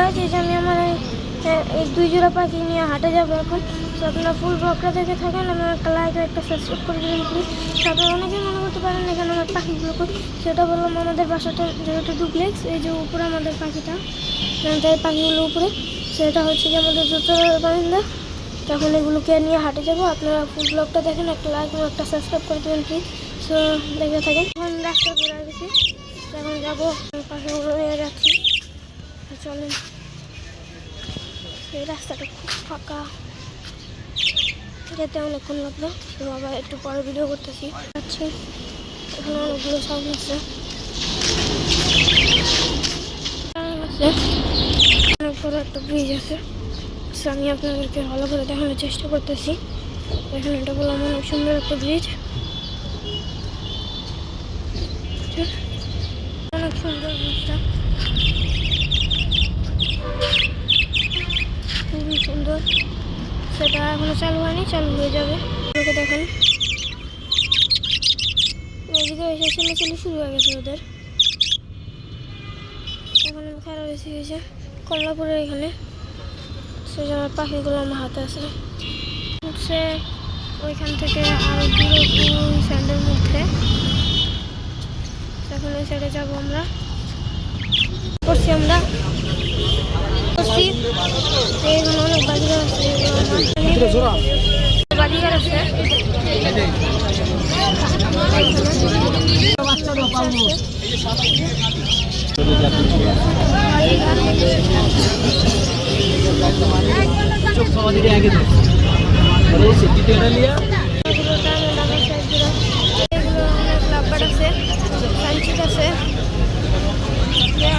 Guys, এই যে আমি আমার এই 2 জোড়া পাখি নিয়ে হাটে যাবো এখন। তো আপনারা ফুল ব্লগটা দেখে থাকেন, আমার একটা লাইক আর একটা সাবস্ক্রাইব করে দেবেন প্লিজ। তারপরে অনেকেই মনে করতে পারেন এখানে আমার পাখিগুলো সেটা বললাম, আমাদের বাসাটা যেহেতু ডুপ্লেক্স, এই যে উপরে আমাদের পাখিটা, তাই পাখিগুলো উপরে, সেটা হচ্ছে কি আমাদের দোতলার বারান্দা। তখন এগুলোকে নিয়ে হাটে যাবো। আপনারা ফুল ব্লগটা দেখেন, একটা লাইক এবং একটা সাবস্ক্রাইব করে দেবেন প্লিজ। সো দেখে থাকেন। এখন রাস্তা ঘুরে গেছি, এখন যাবো, পাখিগুলো নিয়ে যাচ্ছি। চলেন, এই রাস্তাটা খুব ফাঁকা, যেতে অনেকক্ষণ লাগলো। তো আবার একটু পরে ভিডিও করতেছি। যাচ্ছি, এখানে অনেকগুলো সাউন্ড আছে, অনেক বড় একটা ব্রিজ আছে। আমি আপনাদেরকে ভালো করে দেখানোর চেষ্টা করতেছি। এখানে এটা বললাম অনেক সুন্দর একটা ব্রিজ, অনেক সুন্দর ব্রিজটা, খুবই সুন্দর। সেটা এখনো চালু হয়নি, চালু হয়ে যাবে। ওকে দেখেন, এদিকে এসে ছেলেচেলি শুরু হয়ে গেছে ওদের। এখন খারাপ বেশি হয়েছে কমলাপুরের এখানে। সে আমার পাখিগুলো আমার হাতে আছে, উঠছে ওইখান থেকে আরো দূরে ওই সাইডের মধ্যে। এখন ওই সাইডে যাবো আমরা, করছি আমরা করছি। এখানে অনেক বাজিগার আছে, বাজিগার আছে।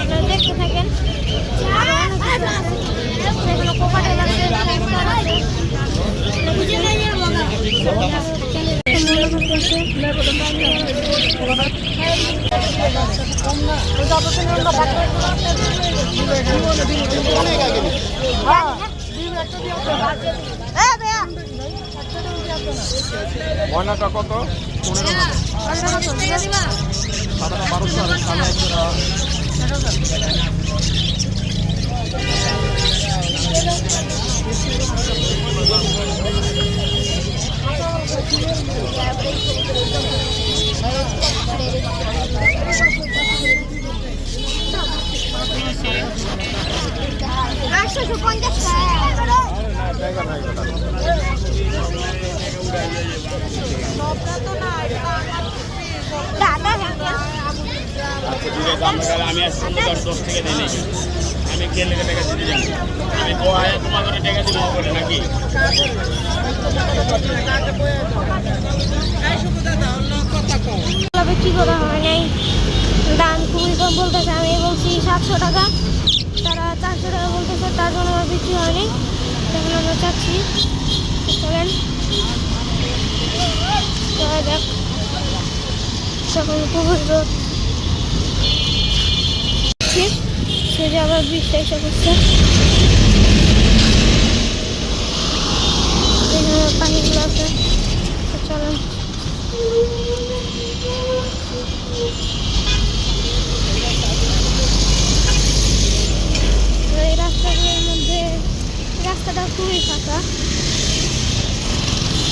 আপনারা দেখতে থাকেন, কোকাটেল আছে, ময়নাটা কত? 15,000 সাদাটা 1200 আর কালো একটা আমি আজকে 10 থেকে দিই নাকি, আমি গেলে টাকা দিতে যাবো, আমি তোমাদের টাকা দিব করে নাকি। বিক্রি করা হয় নাই, দাম খুবই কম বলতেছে। আমি বলছি 700 টাকা, তারা 400 টাকা বলতেছে, তার জন্য আমার বিক্রি হয়নি। তখন আমরা চাচ্ছি, চলেন দেখ। তখন খুবই রোদ, সে যে আবার বৃষ্টি এসে করছে। এখানে পানিগুলো আছে, চলেন। এই রাস্তাগুলোর মধ্যে রাস্তাটা খুবই ফাঁকা।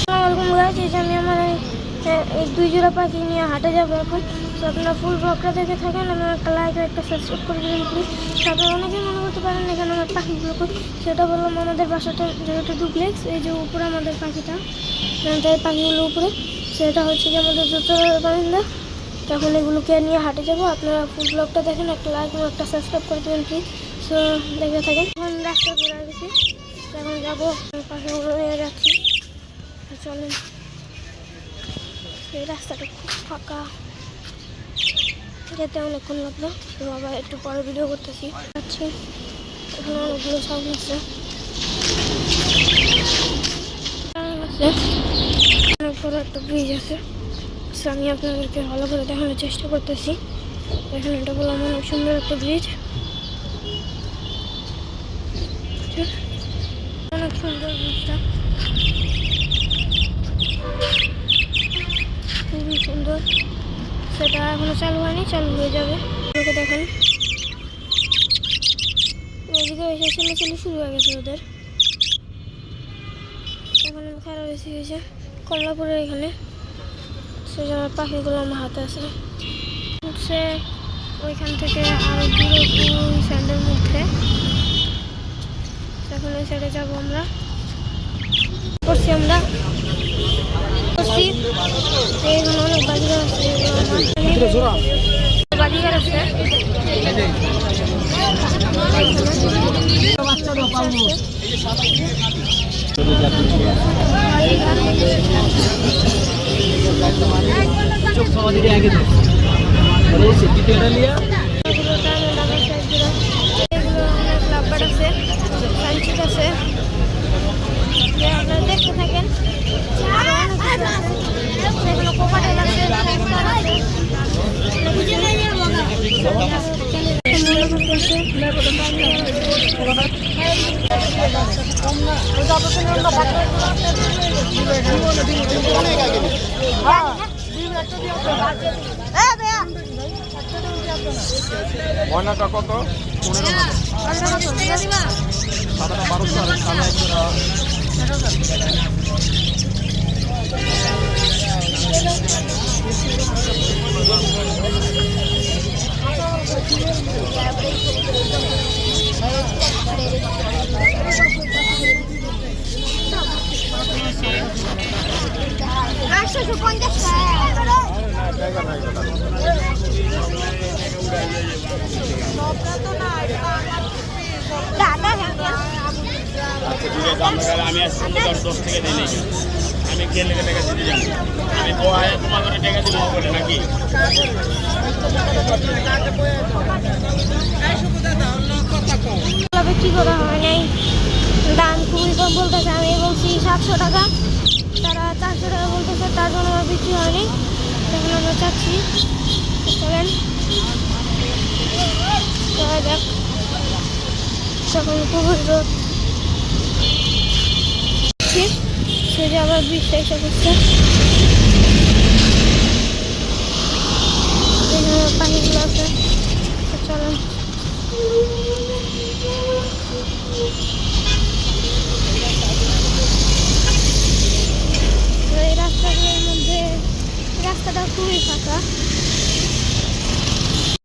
আসসালামু আলাইকুম গাইস, এই যে আমি আমার এই 2 জোড়া পাখি নিয়ে হাটে যাবো এখন। তো আপনারা ফুল ব্লগটা দেখে থাকেন, আমার একটা লাইক আর একটা সাবস্ক্রাইব করে দেবেন প্লিজ। তারপরে অনেকেই মনে করতে পারেন এখানে আমার পাখিগুলো সেটা বললাম, আমাদের বাসাটা যেহেতু ডুপ্লেক্স, এই যে উপরে আমাদের পাখিটা, তাই পাখিগুলো উপরে, সেটা হচ্ছে কি আমাদের দোতলার বারান্দা। তখন এগুলোকে নিয়ে হাটে যাবো। আপনারা ফুল ব্লগটা দেখেন, একটা লাইক এবং একটা সাবস্ক্রাইব করে দেবেন প্লিজ। সো দেখে থাকেন। এখন রাস্তা ঘুরে গেছি, এখন যাবো, পাখিগুলো নিয়ে যাচ্ছি। চলেন, এই রাস্তাটা খুব ফাঁকা, যেতে অনেকক্ষণ লাগলো। তো আবার একটু পরে ভিডিও করতেছি। যাচ্ছি, এখানে অনেকগুলো সাউন্ড আছে, অনেক বড় একটা ব্রিজ আছে। আমি আপনাদেরকে ভালো করে দেখানোর চেষ্টা করতেছি। এখানে এটা বললাম অনেক সুন্দর একটা ব্রিজ, অনেক সুন্দর ব্রিজটা, খুবই সুন্দর। সেটা এখনো চালু হয়নি, চালু হয়ে যাবে। ওকে দেখেন, এদিকে এসে ছেলে শুরু হয়ে গেছে ওদের। এখন আমি খারাপ হয়েছে কমলাপুরের এখানে, সেই জন্য পাখিগুলো আমার হাতে আছে। উঠছে ওইখান থেকে আরো দূরে ওই স্যান্ডের মধ্যে। এখন ওই সাইডে যাবো আমরা। করছি আমরা করছি এখানে অনেক বাজিগার আছে, বাজিগার আছে। আপনারা দেখতে থাকেন। কোকাটেল আছে, ময়নাটা কত? 1500। সাদাটা 1200 আর কালো এক জোড়া। আমি আজ 10 থেকে দিই নাই, আমি গেলে টাকা দিতে যাবো। আমি গোয়ায় তোমাকে টাকা দিব বলে নাকি? বিক্রি করা হয় নাই, দাম খুবই কম বলতেছে। আমি বলছি 700 টাকা, তারা 400 টাকা বলতেছে, তার জন্য আমার বিক্রি হয়নি। তখন আমরা চাচ্ছি চলেন যাওয়া যাক। তখন খুবই রোদ, সে যে আবার বৃষ্টি এসে করছে। পানিগুলো আছে, চলেন।